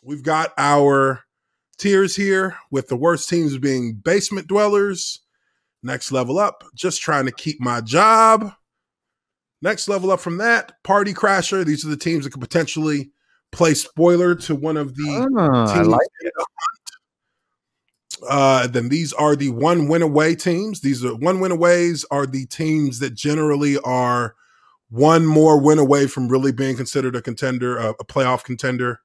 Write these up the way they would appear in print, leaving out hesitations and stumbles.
we've got our tiers here with the worst teams being basement dwellers. Next level up, just trying to keep my job. Next level up from that, party crasher. These are the teams that could potentially play spoiler to one of the teams. I like it. Then these are the 1 win away teams. These are 1 win aways are the teams that generally are one more win away from really being considered a contender, a playoff contender.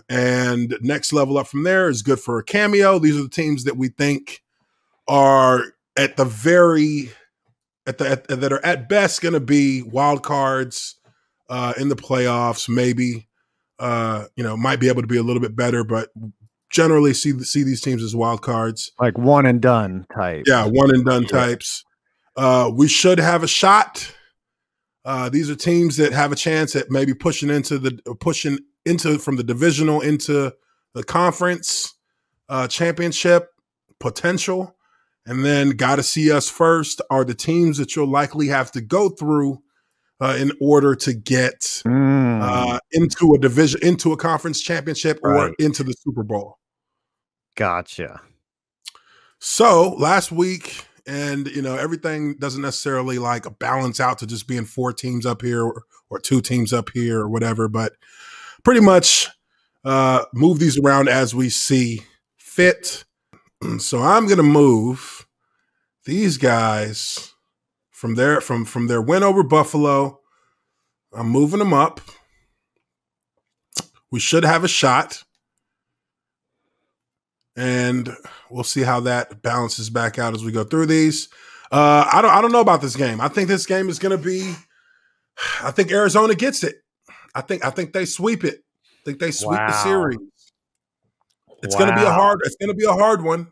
And next level up from there is good for a cameo. These are the teams that we think are at the that are at best going to be wild cards in the playoffs. Maybe might be able to be a little bit better, but generally see these teams as wild cards, like one and done type. Yeah, one and done types. We should have a shot. These are teams that have a chance at maybe pushing into from the divisional into the conference championship potential. And then got to see us first are the teams that you'll likely have to go through in order to get into a division, into a conference championship, or into the Super Bowl. Gotcha. So last week, and everything doesn't necessarily like balance out to just being 4 teams up here or 2 teams up here or whatever, but pretty much move these around as we see fit. So I'm going to move these guys from their win over Buffalo. I'm moving them up. We should have a shot. And we'll see how that balances back out as we go through these. I don't know about this game. I think this game is going to be, I think Arizona gets it. I think they sweep it. I think they sweep the series. It's going to be a hard one.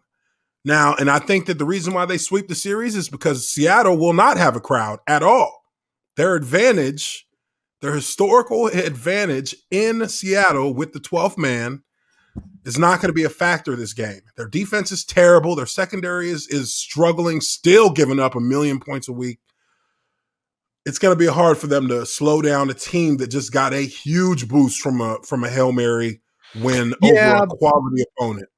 Now, and I think that the reason why they sweep the series is because Seattle will not have a crowd at all. Their historical advantage in Seattle with the 12th man is not going to be a factor this game. Their defense is terrible. Their secondary is struggling, still giving up 1 million points a week. It's going to be hard for them to slow down a team that just got a huge boost from a Hail Mary win over a quality opponent.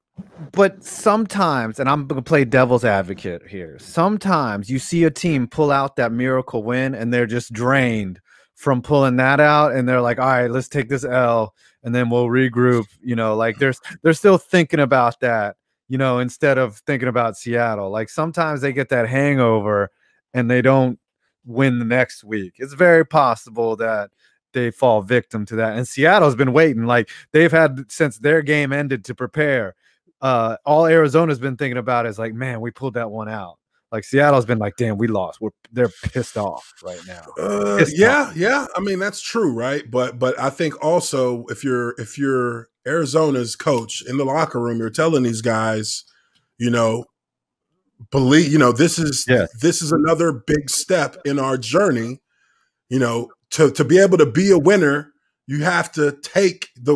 But sometimes, and I'm going to play devil's advocate here, sometimes you see a team pull out that miracle win and they're just drained from pulling that out, and they're like, all right, let's take this L and then we'll regroup. Like they're still thinking about that, instead of thinking about Seattle. Like sometimes they get that hangover and they don't win the next week. It's very possible that they fall victim to that. And Seattle's been waiting. Like they've had since their game ended to prepare. All Arizona's been thinking about is like, man, we pulled that one out. Like Seattle's been like, damn, we lost. They're pissed off right now. Yeah. I mean, that's true, right? But I think also if you're Arizona's coach in the locker room, you're telling these guys, believe, this is another big step in our journey. To be able to be a winner, you have to take the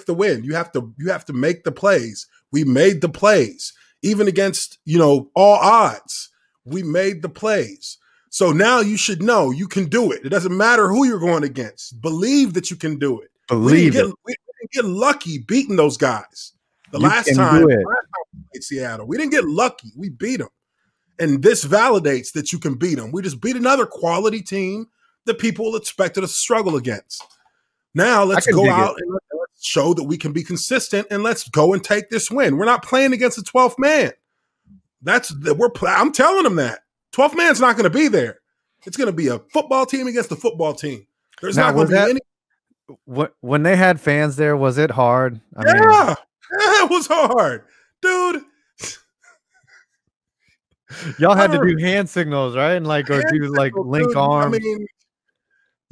win. You have to make the plays. We made the plays. Even against, all odds, we made the plays. So now you should know you can do it. It doesn't matter who you're going against. Believe that you can do it. We didn't get lucky beating those guys. The last time we played Seattle, we didn't get lucky. We beat them. And this validates that you can beat them. We just beat another quality team that people expected us to struggle against. Now let's go out and let's show that we can be consistent, and let's go and take this win. We're not playing against the 12th man. I'm telling them that 12th man's not going to be there. It's going to be a football team against the football team. There's not going to be any. When they had fans there, was it hard? I mean, it was hard, dude. Y'all had to do hand signals, right? And do link arms. I mean,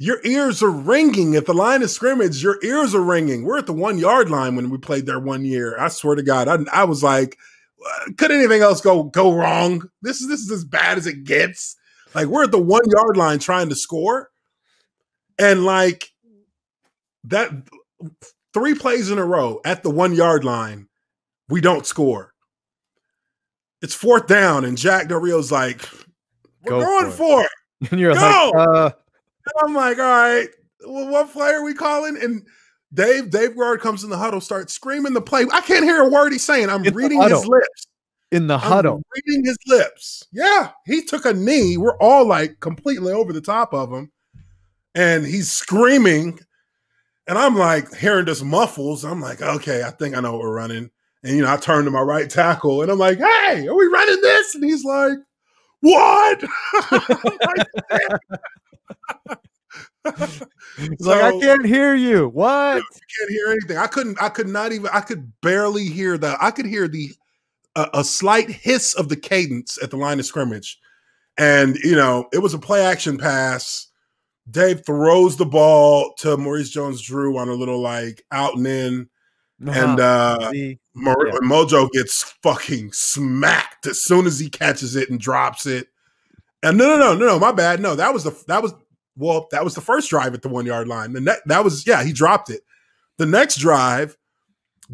your ears are ringing at the line of scrimmage. Your ears are ringing. We're at the 1 yard line when we played there one year. I swear to God, I was like, could anything else go wrong? This is as bad as it gets. Like we're at the 1 yard line trying to score, and like that 3 plays in a row at the 1 yard line, we don't score. It's 4th down, and Jack Del Rio's like, "We're going for it." And you're go! And I'm like, all right, well, what play are we calling? And Dave Guard comes in the huddle, starts screaming the play. I can't hear a word he's saying. I'm reading his lips. In the huddle. Reading his lips. Yeah. He took a knee. We're all like completely over the top of him. And he's screaming. And I'm like hearing this muffles. I'm like, okay, I think I know what we're running. And, I turn to my right tackle and I'm like, hey, are we running this? And he's like, what? He's like, I can't hear you. What? I can't hear anything. I could barely hear I could hear a slight hiss of the cadence at the line of scrimmage. And, it was a play action pass. Dave throws the ball to Maurice Jones-Drew on a little like out and in. And Mojo gets fucking smacked as soon as he catches it and drops it. And no, my bad. No, that was the first drive at the 1 yard line. He dropped it. The next drive,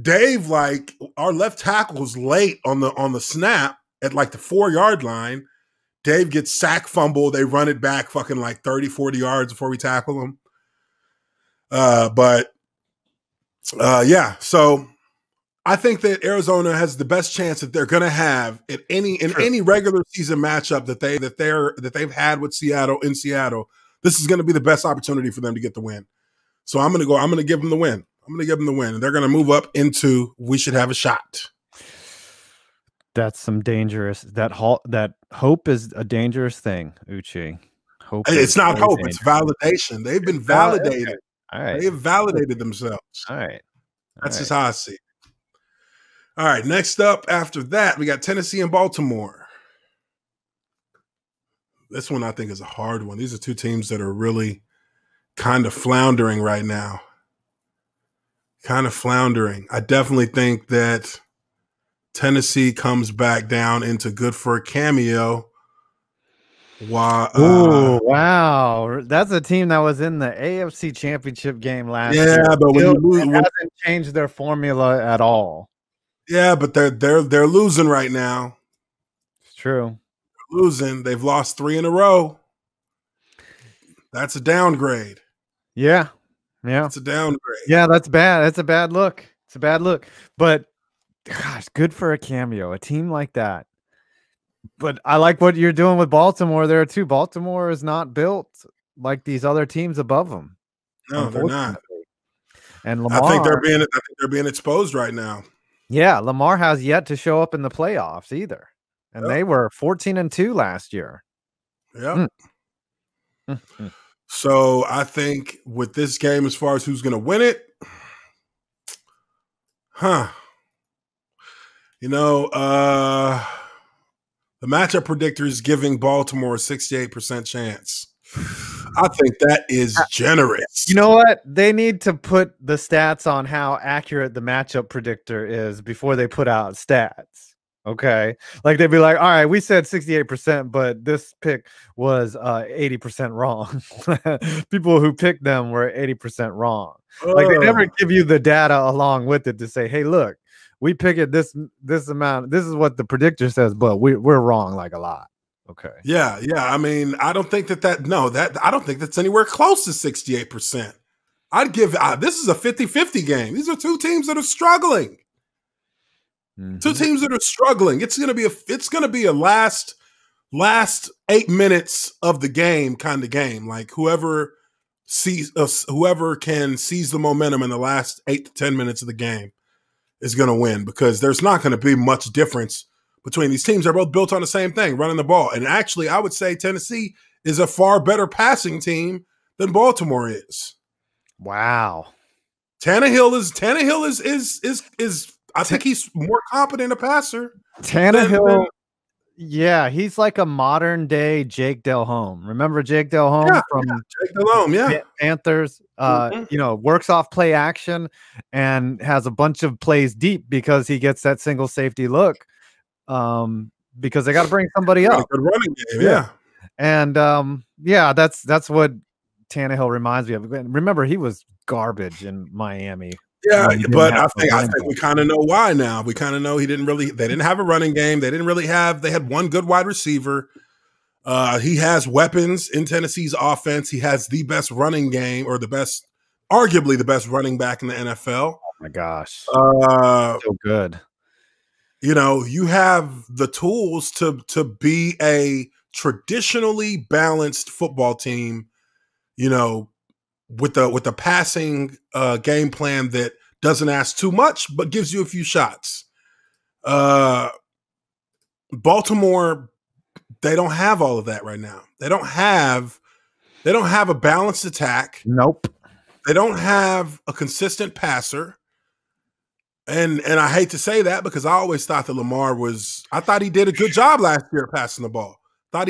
Dave, like our left tackle was late on the snap at like the 4 yard line. Dave gets sack fumble. They run it back fucking like 30, 40 yards before we tackle him. So I think that Arizona has the best chance that they're going to have in any regular season matchup that they've had with Seattle in Seattle. This is going to be the best opportunity for them to get the win. So I'm going to give them the win. And they're going to move up into we should have a shot. That's some dangerous. That hope is a dangerous thing, Uche. Hope. It's not hope. Dangerous. It's validation. They've been validated. Okay. All right. They have validated themselves. All right. That's just how I see it. All right. Next up after that, we got Tennessee and Baltimore. This one I think is a hard one. These are two teams that are really kind of floundering right now. I definitely think that Tennessee comes back down into good for a cameo. Wow. That's a team that was in the AFC Championship game last year. Yeah, but it hasn't changed their formula at all. Yeah, but they're losing right now. It's true. They're losing. They've lost 3 in a row. That's a downgrade. Yeah. It's a downgrade. Yeah, that's bad. That's a bad look. It's a bad look. But gosh, good for a cameo, a team like that. But I like what you're doing with Baltimore there too. Baltimore is not built like these other teams above them. No, they're not. And Lamar, I think they're being exposed right now. Yeah, Lamar has yet to show up in the playoffs either, and they were 14-2 last year. Yeah. So I think with this game, as far as who's going to win it, the matchup predictor is giving Baltimore a 68% chance. I think that is generous. You know what? They need to put the stats on how accurate the matchup predictor is before they put out stats. Okay. Like they'd be like, all right, we said 68%, but this pick was 80% wrong. People who picked them were 80% wrong. Like they never give you the data along with it to say, hey, look, we pick it this amount. This is what the predictor says, but we're wrong like a lot. Okay. Yeah. I mean, I don't think I don't think that's anywhere close to 68%. I'd give this is a 50-50 game. These are two teams that are struggling. Mm-hmm. Two teams that are struggling. It's gonna be a last 8 minutes of the game kind of game. Like whoever can seize the momentum in the last 8 to 10 minutes of the game is gonna win, because there's not gonna be much difference between these teams. They're both built on the same thing, running the ball. And actually, I would say Tennessee is a far better passing team than Baltimore is. Wow. Tannehill is I think he's more competent a passer. Tannehill, he's like a modern day Jake Delhomme. Remember Jake Delhomme Jake Delhomme, Panthers? Works off play action and has a bunch of plays deep because he gets that single safety look. Because they got to bring somebody up. Good running game, And that's what Tannehill reminds me of. Remember, he was garbage in Miami. Yeah, but I think we kind of know why now. We kind of know they didn't have a running game. They had one good wide receiver. He has weapons in Tennessee's offense. He has the best running game, or the best arguably the best running back in the NFL. Oh my gosh, so good. You know, you have the tools to be a traditionally balanced football team. You know, with a passing game plan that doesn't ask too much, but gives you a few shots. Baltimore, they don't have all of that right now. They don't have a balanced attack. Nope. They don't have a consistent passer. And I hate to say that because I always thought that Lamar I thought he did a good job last year passing the ball. I thought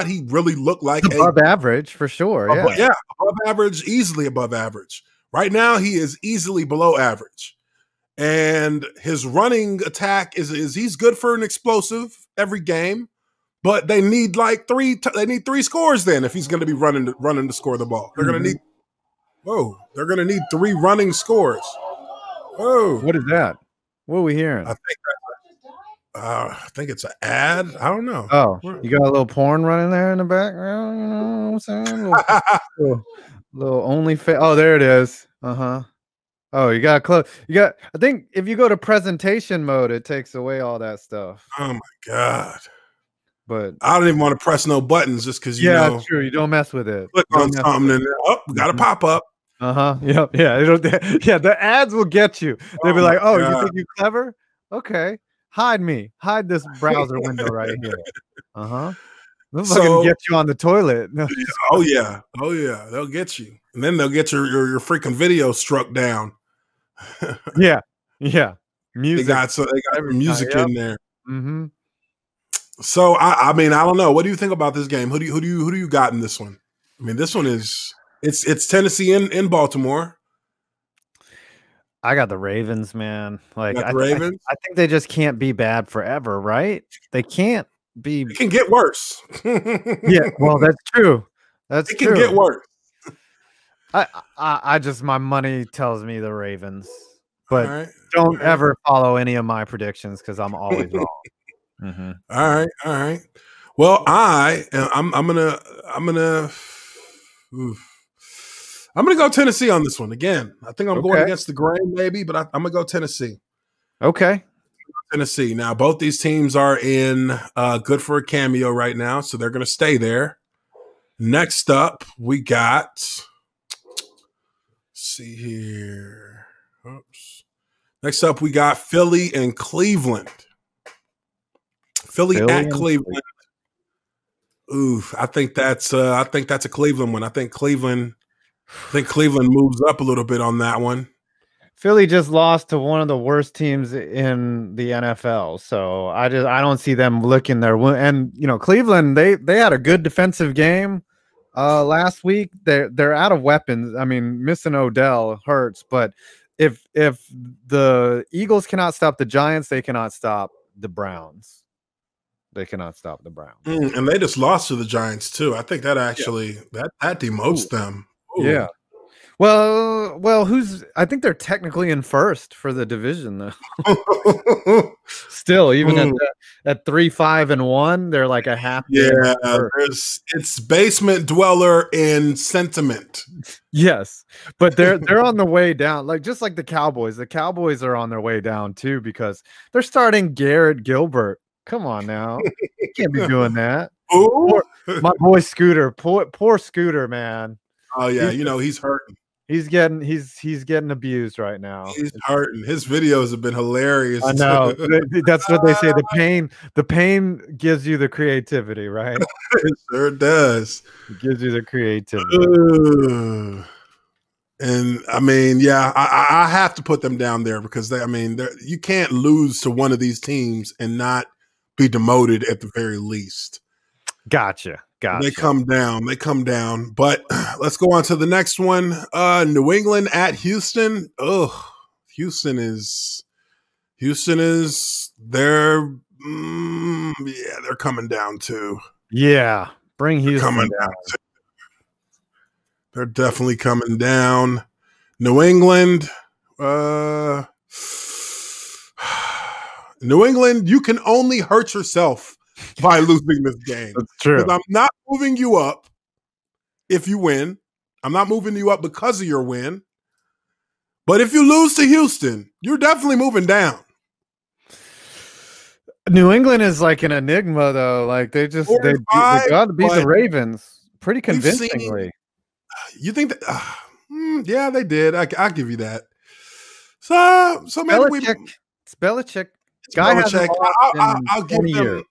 he really looked like above average for sure. Yeah, above average, easily above average. Right now, he is easily below average. And his running attack is he's good for an explosive every game, but they need like three scores then if he's going to be running to score the ball. They're going to need they're going to need 3 running scores. Whoa. What is that? What are we hearing? I think it's an ad. I don't know. Oh, you got a little porn running there in the background. You know what I'm saying? little only. Oh, there it is. Oh, you got close. I think if you go to presentation mode, it takes away all that stuff. Oh my god! But I don't even want to press no buttons just because you know. Yeah, true. You don't mess with it. Click on something and we got a pop up. Yep. Yeah. The ads will get you. They'll be like, "Oh, you think you're clever? Okay, hide me. Hide this browser window right here." They'll fucking get you on the toilet. Oh yeah. They'll get you, and then they'll get your freaking video struck down. Yeah. Music. They got music in there. So I mean, I don't know. What do you think about this game? Who do you got in this one? I mean, this one is it's Tennessee in Baltimore. I got the Ravens, man. Like Ravens. I think they just can't be bad forever, right? They can't be. It can get worse. Yeah, well, that's true. It can get worse. I just my money tells me the Ravens, but don't ever follow any of my predictions because I'm always wrong. All right. Well, I'm gonna go Tennessee on this one again. I think I'm going against the grain, maybe, but I'm gonna go Tennessee. Okay. Tennessee. Now, both these teams are in good for a cameo right now, so they're gonna stay there. Next up, we got. See here. Oops. Next up, we got Philly and Cleveland. Philly at Cleveland. Oof, I think that's a Cleveland one. I think Cleveland moves up a little bit on that one. Philly just lost to one of the worst teams in the NFL, so I don't see them licking their wound. And you know, Cleveland they had a good defensive game last week. They're out of weapons. I mean, missing Odell hurts, but if the Eagles cannot stop the Giants, they cannot stop the Browns. They cannot stop the Browns. And they just lost to the Giants too. I think that actually that demotes them. Ooh. Yeah. Well, I think they're technically in first for the division though. Still, even at 3-5-1, they're like a half. Yeah, it's basement dweller in sentiment. Yes, but they're on the way down. Like just like the Cowboys. The Cowboys are on their way down too because they're starting Garrett Gilbert. Come on now, you can't be doing that. My boy Scooter, poor Scooter, man. Oh yeah, he's hurting. He's getting abused right now. He's hurting. His videos have been hilarious. I know. That's what they say. The pain gives you the creativity, right? It sure does. It gives you the creativity. And I mean, yeah, I have to put them down there because you can't lose to one of these teams and not be demoted at the very least. Gotcha. They come down. But let's go on to the next one. New England at Houston. Houston is they're coming down too. Yeah, bring Houston down. They're definitely coming down. New England. New England, you can only hurt yourself by losing this game. That's true. Because I'm not moving you up if you win. I'm not moving you up because of your win. But if you lose to Houston, you're definitely moving down. New England is like an enigma, though. Like they got to beat the Ravens pretty convincingly. You think that? Yeah, they did. I'll give you that. So maybe it's Belichick. I'll give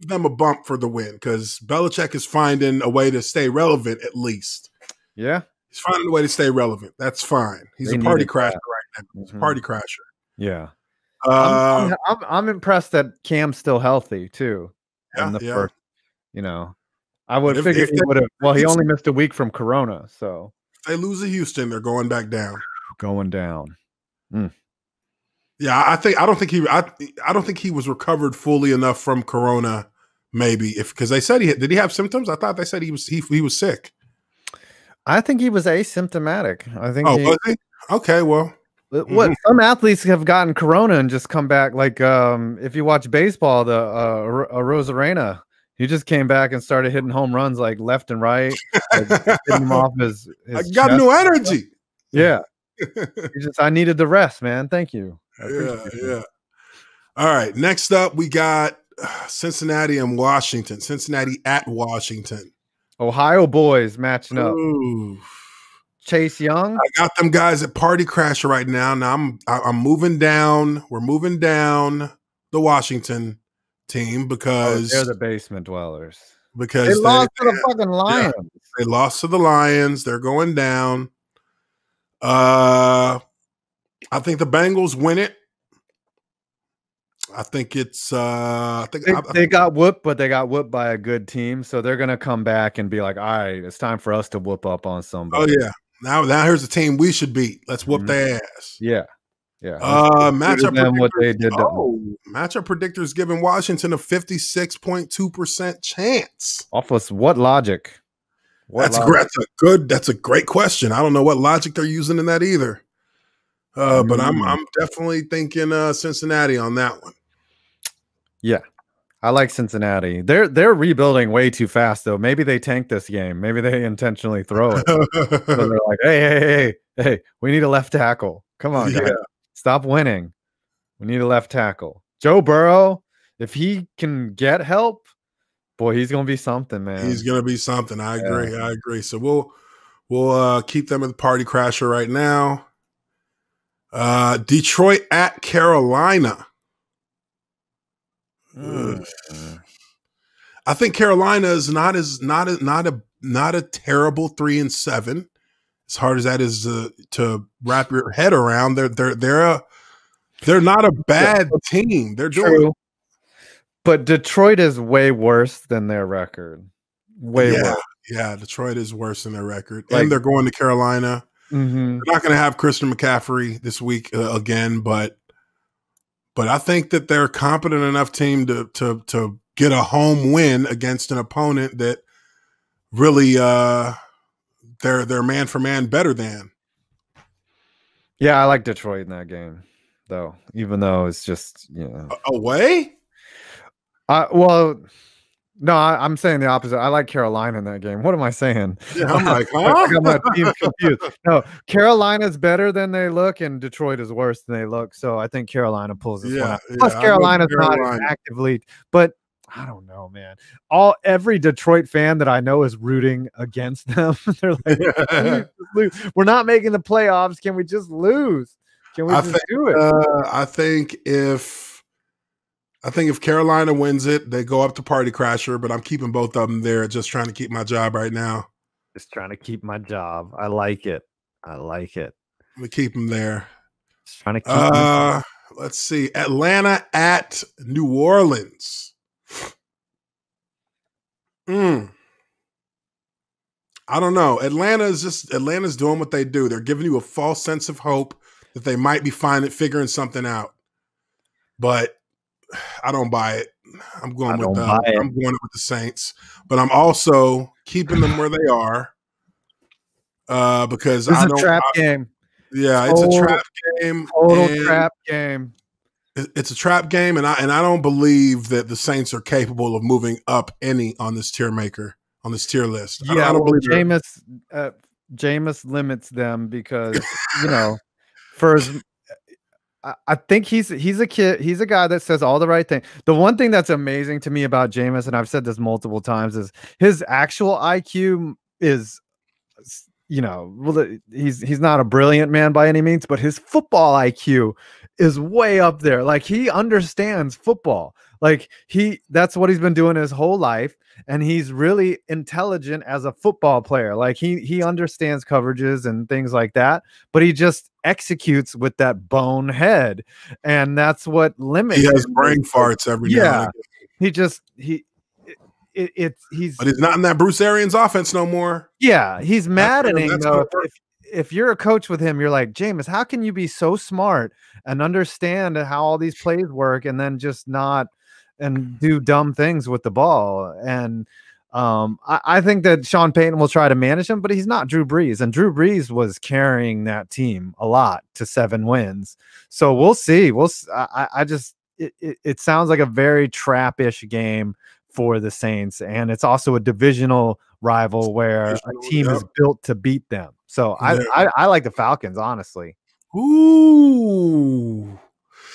them a bump for the win because Belichick is finding a way to stay relevant at least. Yeah, he's finding a way to stay relevant. That's fine. He's a party crasher right now. He's a party crasher. Yeah. I'm impressed that Cam's still healthy too. First, I would figure he would have. Well, he only missed a week from Corona, so if they lose to Houston, they're going back down. Going down. Yeah, I don't think he was recovered fully enough from Corona. Maybe because they said did he have symptoms? I thought they said he was sick. I think he was asymptomatic. I think. Was he? Okay, well. What some athletes have gotten Corona and just come back. Like if you watch baseball, the Rosarena, he just came back and started hitting home runs like left and right, like, hitting him off his I got new energy. Yeah, I needed the rest, man. Thank you. Yeah. All right, next up we got Cincinnati and Washington. Cincinnati at Washington. Ohio boys matching up. Ooh. Chase Young. I got them guys at Party Crasher right now. Now I'm moving down. We're moving down the Washington team because they're the basement dwellers. Because they lost to the fucking Lions. Yeah, they lost to the Lions. They're going down. I think the Bengals win it. I think it's they got whooped, but they got whooped by a good team. So they're gonna come back and be like, all right, it's time for us to whoop up on somebody. Oh yeah. Now here's a team we should beat. Let's whoop their ass. Yeah. Matchup predictors, what they did. Matchup predictors giving Washington a 56.2% chance. Off of what logic? That's a great question. I don't know what logic they're using in that either. But I'm definitely thinking Cincinnati on that one. Yeah. I like Cincinnati. They're rebuilding way too fast, though. Maybe they tank this game. Maybe they intentionally throw it. So they're like, hey, we need a left tackle. Come on, guys. Stop winning. We need a left tackle. Joe Burrow, if he can get help, boy, he's gonna be something, man. He's gonna be something. I agree. So we'll keep them at the Party Crasher right now. Detroit at Carolina. I think Carolina is not a terrible 3-7. As hard as that is to wrap your head around, they're not a bad team. They're doing, but Detroit is way worse than their record. Way worse. Yeah, Detroit is worse than their record, and they're going to Carolina. They're not going to have Christian McCaffrey this week again, but I think that they're a competent enough team to get a home win against an opponent that really they're man for man better than. Yeah, I like Detroit in that game, though, even though it's just away. No, I'm saying the opposite. I like Carolina in that game. What am I saying? Yeah, I'm like, huh? I got my teams confused. No, Carolina's better than they look, and Detroit is worse than they look. So I think Carolina pulls this one out. Plus, Carolina's not actively, but I don't know, man. Every Detroit fan that I know is rooting against them. They're like, lose. We're not making the playoffs. Can we just lose? Can we do it? I think if Carolina wins it, they go up to Party Crasher, but I'm keeping both of them there, just trying to keep my job right now. Just trying to keep my job. I like it. We keep them there. Just trying to keep let's see. Atlanta at New Orleans. I don't know. Atlanta's doing what they do. They're giving you a false sense of hope that they might be figuring something out. But I don't buy it. I'm going with the Saints, but I'm also keeping them where they are because it's a trap game. Yeah, it's a trap game. Total trap game. It's a trap game, and I don't believe that the Saints are capable of moving up any on this tier list. Yeah, I don't believe Jameis. Jameis limits them because, for his, I think he's a kid. He's a guy that says all the right thing. The one thing that's amazing to me about Jameis, and I've said this multiple times, is his actual IQ is, he's not a brilliant man by any means, but his football IQ is way up there. Like, he understands football. Like, that's what he's been doing his whole life. And he's really intelligent as a football player. Like, he understands coverages and things like that, but he just executes with that bone head. And that's what limits. He has brain farts every now and again. But he's not in that Bruce Arians offense no more. Yeah, he's maddening though. If you're a coach with him, you're like, Jameis, how can you be so smart and understand how all these plays work and then just not and do dumb things with the ball? And I think that Sean Payton will try to manage him, but he's not Drew Brees, and Drew Brees was carrying that team a lot to 7 wins. So we'll see. It sounds like a very trap-ish game for the Saints, and it's also a divisional rival where a team is built to beat them. So I like the Falcons, honestly. Ooh,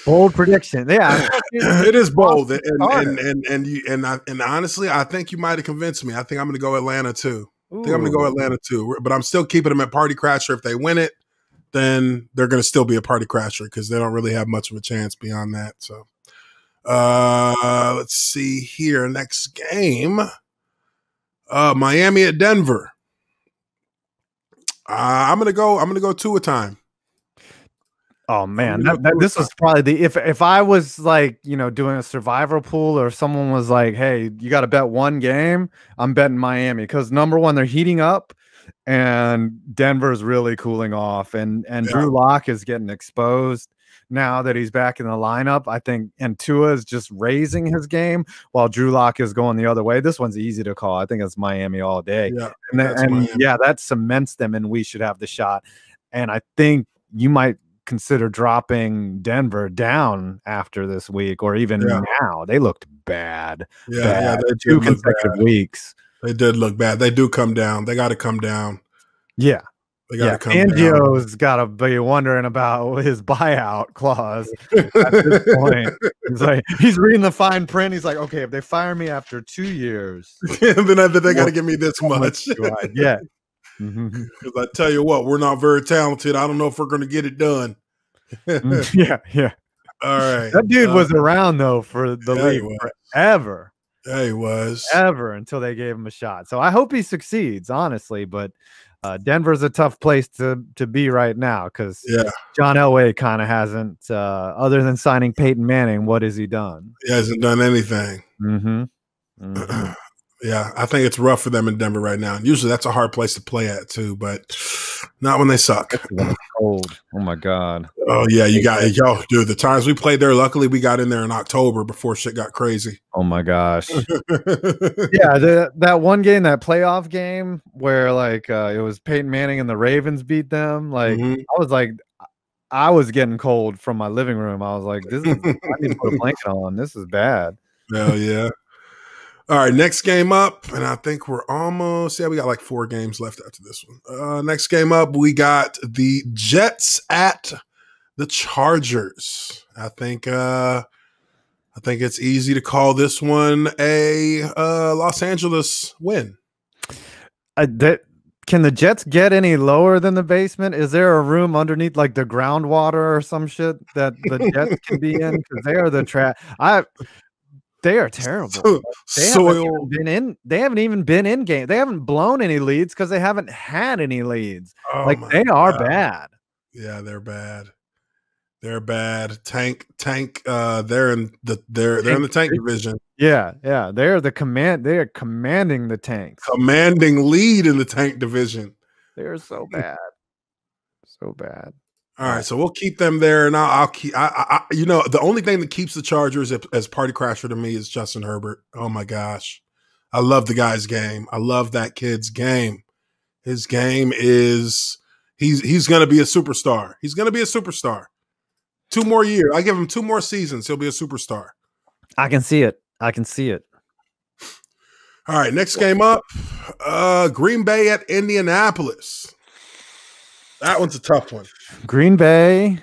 bold prediction. Yeah, it is bold, and honestly, I think you might have convinced me. I think I'm going to go Atlanta too. But I'm still keeping them at party crasher. If they win it, then they're going to still be a party crasher because they don't really have much of a chance beyond that. So. Let's see here. Next game, Miami at Denver. I'm gonna go 2 a time. Oh man, this was probably if I was like, doing a survivor pool, or someone was like, hey, you got to bet one game, I'm betting Miami, because number one, they're heating up and Denver's really cooling off, and Drew Lock is getting exposed now that he's back in the lineup, I think. And Tua is just raising his game while Drew Lock is going the other way. This one's easy to call. I think it's Miami all day. Yeah, that cements them, and we should have the shot. And I think you might consider dropping Denver down after this week, or even now. They looked bad. Yeah, they 2 consecutive weeks. They did look bad. They do come down. They got to come down. Yeah. They got to come down. Angio's got to be wondering about his buyout clause at this point. He's reading the fine print. He's like, okay, if they fire me after 2 years, then they got to give me this much. Yeah. Because I tell you what, we're not very talented. I don't know if we're going to get it done. Yeah. All right. That dude was around, though, for the league forever. Yeah, he was. Ever, until they gave him a shot. So I hope he succeeds, honestly. But Denver's a tough place to be right now, because John Elway kind of hasn't, other than signing Peyton Manning, what has he done? He hasn't done anything. Yeah, I think it's rough for them in Denver right now. And usually that's a hard place to play at too, but not when they suck. It's cold. Oh my God. Oh yeah, dude. The times we played there, luckily we got in there in October before shit got crazy. Oh my gosh. Yeah, that one game, that playoff game where it was Peyton Manning and the Ravens beat them. I was like, I was getting cold from my living room. I was like, I need to put a blanket on. This is bad. Hell yeah. All right, next game up, and I think we're almost, we got like 4 games left after this one. Next game up, we got the Jets at the Chargers. I think it's easy to call this one a Los Angeles win. Can the Jets get any lower than the basement? Is there a room underneath, like the groundwater or some shit, that the Jets can be in? Because they are the trash. They are terrible. They haven't even been in game. They haven't blown any leads because they haven't had any leads. They are bad. Yeah, they're bad. They're bad. Tank. They're in the tank division. Yeah. They're commanding the tanks. Commanding lead in the tank division. They're so bad. So bad. All right, so we'll keep them there, and I'll keep. The only thing that keeps the Chargers as party crasher to me is Justin Herbert. Oh my gosh, I love the guy's game. I love that kid's game. His game is he's going to be a superstar. He's going to be a superstar. 2 more years. I give him 2 more seasons. He'll be a superstar. I can see it. All right, next game up, Green Bay at Indianapolis. That one's a tough one. Green Bay,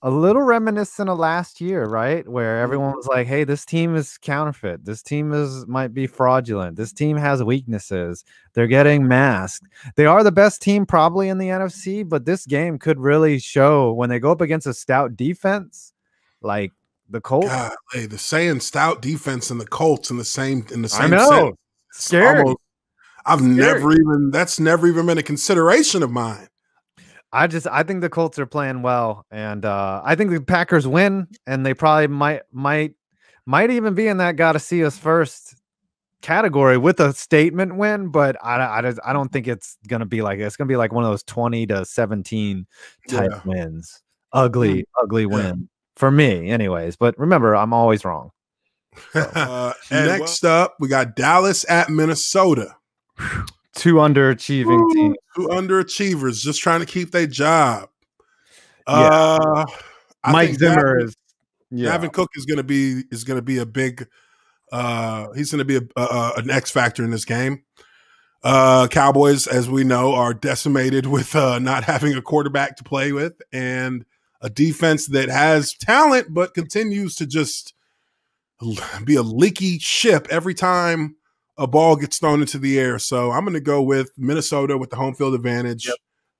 a little reminiscent of last year, right? Where everyone was like, hey, this team is counterfeit. This team might be fraudulent. This team has weaknesses. They're getting masked. They are the best team probably in the NFC, but this game could really show when they go up against a stout defense like the Colts. God, hey, the saying stout defense and the Colts in the same I know. sentence. Scary. That's never even been a consideration of mine. I think the Colts are playing well, and I think the Packers win, and they probably might even be in that gotta see us first category with a statement win, but I don't think it's gonna be like it's gonna be like one of those 20-17 type wins. Ugly win for me, anyways. But remember, I'm always wrong. So. Next up, we got Dallas at Minnesota. Two underachieving teams. Two underachievers just trying to keep their job. Mike Zimmer is Dalvin Cook is going to be a big he's going to be an X factor in this game. Cowboys, as we know, are decimated with not having a quarterback to play with and a defense that has talent but continues to just be a leaky ship every time a ball gets thrown into the air. So I'm going to go with Minnesota with the home field advantage.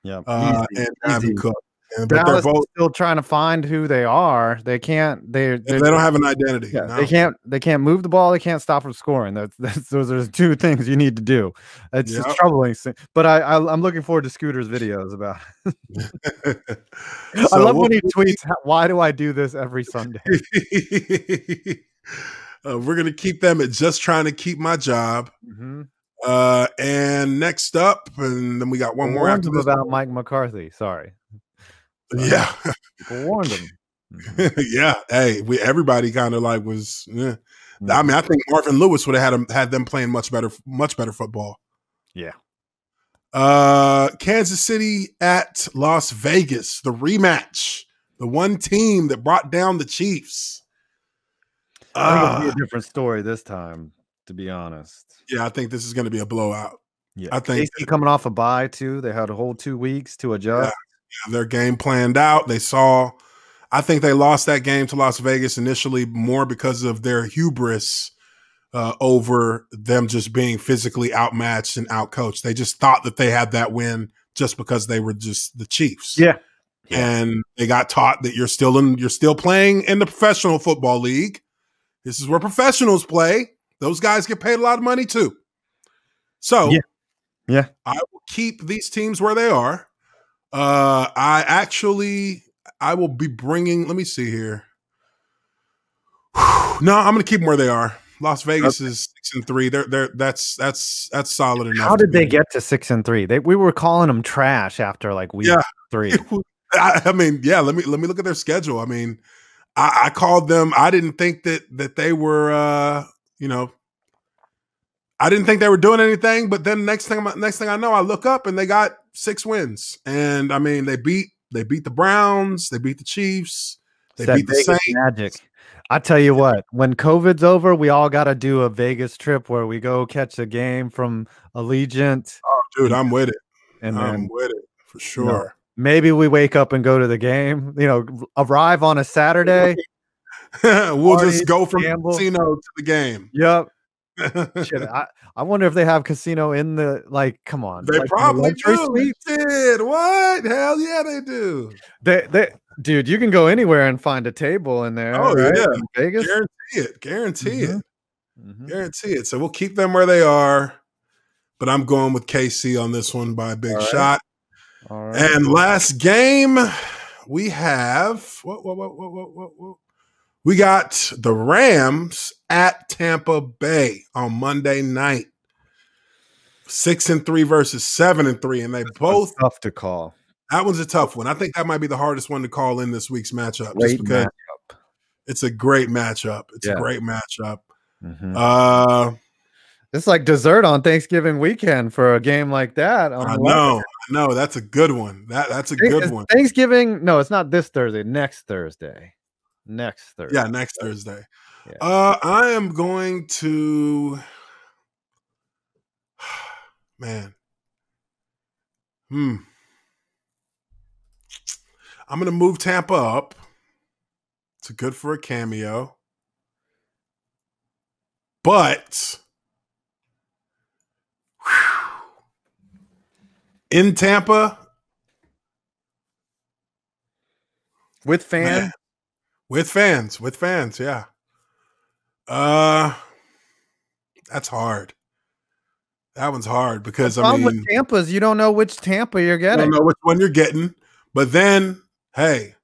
Yep. And Dalvin Cook. But they're both still trying to find who they are. They can't. They don't have an identity. Yeah, no. They can't move the ball. They can't stop from scoring. Those are two things you need to do. It's just troubling. But I'm looking forward to Scooter's videos about it. I love when he tweets, "Why do I do this every Sunday?" We're gonna keep them at just trying to keep my job. Mm-hmm. And next up, and then we got one more after this. About Mike McCarthy. Sorry. Yeah, people warned him. Mm-hmm. Yeah, hey, everybody kind of like was. Yeah. Mm-hmm. I mean, I think Marvin Lewis would have had them playing much better football. Yeah. Kansas City at Las Vegas, the rematch, the one team that brought down the Chiefs. I think it'll be a different story this time, to be honest. Yeah, I think this is going to be a blowout. Yeah, I think coming off a bye too. They had a whole 2 weeks to adjust. Yeah, their game planned out. I think they lost that game to Las Vegas initially more because of their hubris over them just being physically outmatched and outcoached. They just thought that they had that win just because they were just the Chiefs. Yeah. And they got taught that you're still playing in the professional football league. This is where professionals play. Those guys get paid a lot of money too. So yeah. I will keep these teams where they are. I will be bringing, let me see here. No, I'm going to keep them where they are. Las Vegas is 6-3. That's solid enough. How did they get to 6-3? We were calling them trash after like week 3. I mean, yeah, let me look at their schedule. I mean, I called them. I didn't think that they were, I didn't think they were doing anything. But then next thing I know, I look up and they got 6 wins. And I mean, they beat the Browns, they beat the Chiefs, they beat the Saints. Magic. I tell you what, when COVID's over, we all got to do a Vegas trip where we go catch a game from Allegiant. Oh, dude, I'm with it. I'm with it for sure. Maybe we wake up and go to the game, arrive on a Saturday. We'll just go from casino to the game. Yep. Shit, I wonder if they have casino in the, come on. They probably do. Shit, what? Hell yeah, they do. Dude, you can go anywhere and find a table in there. Oh, right? yeah. In Vegas? Guarantee it. Guarantee it. So we'll keep them where they are. But I'm going with KC on this one by a big shot. All right. And last game, we have we got the Rams at Tampa Bay on Monday night. 6-3 versus 7-3, and they both tough to call. That one's a tough one. I think that might be the hardest one to call in this week's matchup, just because it's a great matchup. It's a great matchup. Mm-hmm. It's like dessert on Thanksgiving weekend for a game like that. I know. That's a good one. That's a good one. Thanksgiving? No, it's not this Thursday. Next Thursday. Yeah, next Thursday. Yeah. I am going to. Man. I'm going to move Tampa up. It's good for a cameo. But in Tampa, with fans, man, with fans, yeah. That's hard. That one's hard because with Tampa's, you don't know which Tampa you're getting. You don't know which one you're getting. But then, hey,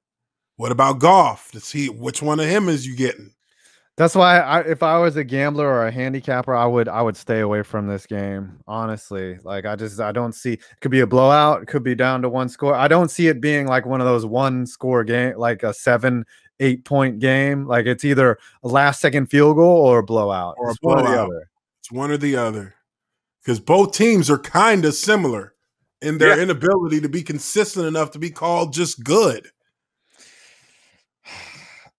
what about Goff? To see which one of him is you getting? That's why if I was a gambler or a handicapper, I would stay away from this game. Honestly, like I don't see. It could be a blowout. It could be down to one score. I don't see it being like one of those one score game, like a 7-8 point game. Like it's either a last second field goal or a blowout. Or a blowout. It's one or the other. Because both teams are kind of similar in their inability to be consistent enough to be called just good.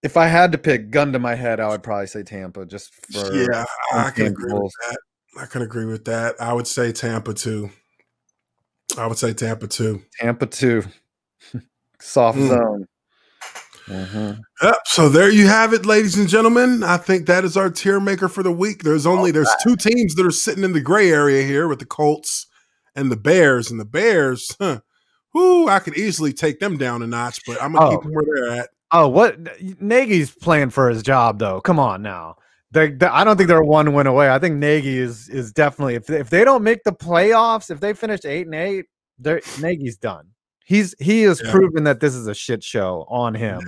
If I had to pick, gun to my head, I would probably say Tampa. Just for I can agree with that. I can agree with that. I would say Tampa too. Tampa 2. Soft zone. Mm-hmm. Yep. So there you have it, ladies and gentlemen. I think that is our tier maker for the week. There's 2 teams that are sitting in the gray area here with the Colts and the Bears. And the Bears, I could easily take them down a notch, but I'm gonna keep them where they're at. Oh, what Nagy's playing for his job though. Come on now. I don't think they're 1 win away. I think Nagy is definitely if they don't make the playoffs, if they finish 8-8, Nagy's done. He has proven that this is a shit show on him.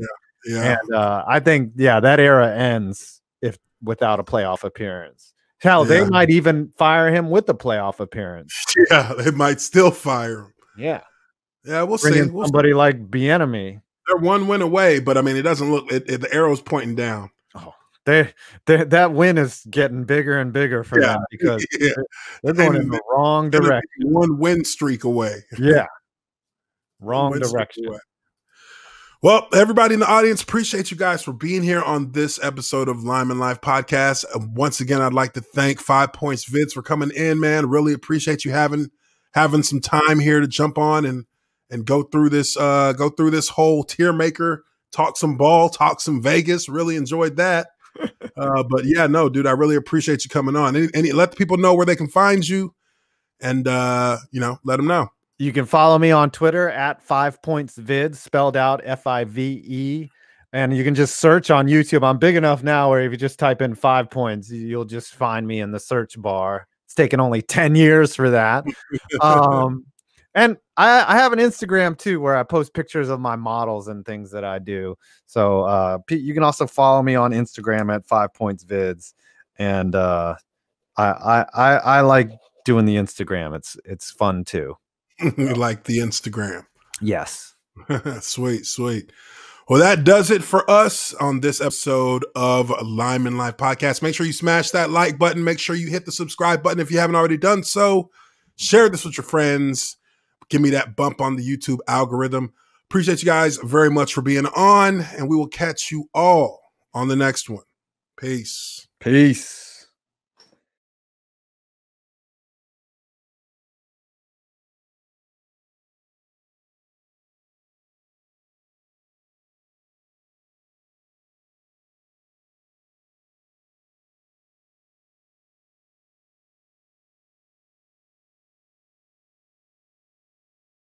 Yeah. And I think that era ends without a playoff appearance. Hell, they might even fire him with a playoff appearance. Yeah, they might still fire him. Yeah. Yeah, we'll see. Somebody like Bieniemy. They're 1 win away, but I mean, it doesn't look. The arrow's pointing down. Oh, that win is getting bigger and bigger for them because they're going in the wrong direction. 1 win streak away. Yeah, wrong direction. Well, everybody in the audience, appreciate you guys for being here on this episode of Lineman Live Podcast. Once again, I'd like to thank 5PointsVids for coming in, man. Really appreciate you having some time here to jump on and go through this whole tier maker, talk some ball, talk some Vegas. Really enjoyed that. But yeah, no, dude, I really appreciate you coming on. And let the people know where they can find you, and let them know. You can follow me on Twitter at 5PointsVids, spelled out FIVE, and you can just search on YouTube. I'm big enough now where if you just type in 5 points, you'll just find me in the search bar. It's taken only 10 years for that. And I have an Instagram too, where I post pictures of my models and things that I do. So you can also follow me on Instagram at 5PointsVids. And I like doing the Instagram. It's fun too. You like the Instagram? Yes. Sweet. Well, that does it for us on this episode of Lineman Live Podcast. Make sure you smash that like button. Make sure you hit the subscribe button if you haven't already done so. Share this with your friends. Give me that bump on the YouTube algorithm. Appreciate you guys very much for being on, and we will catch you all on the next one. Peace.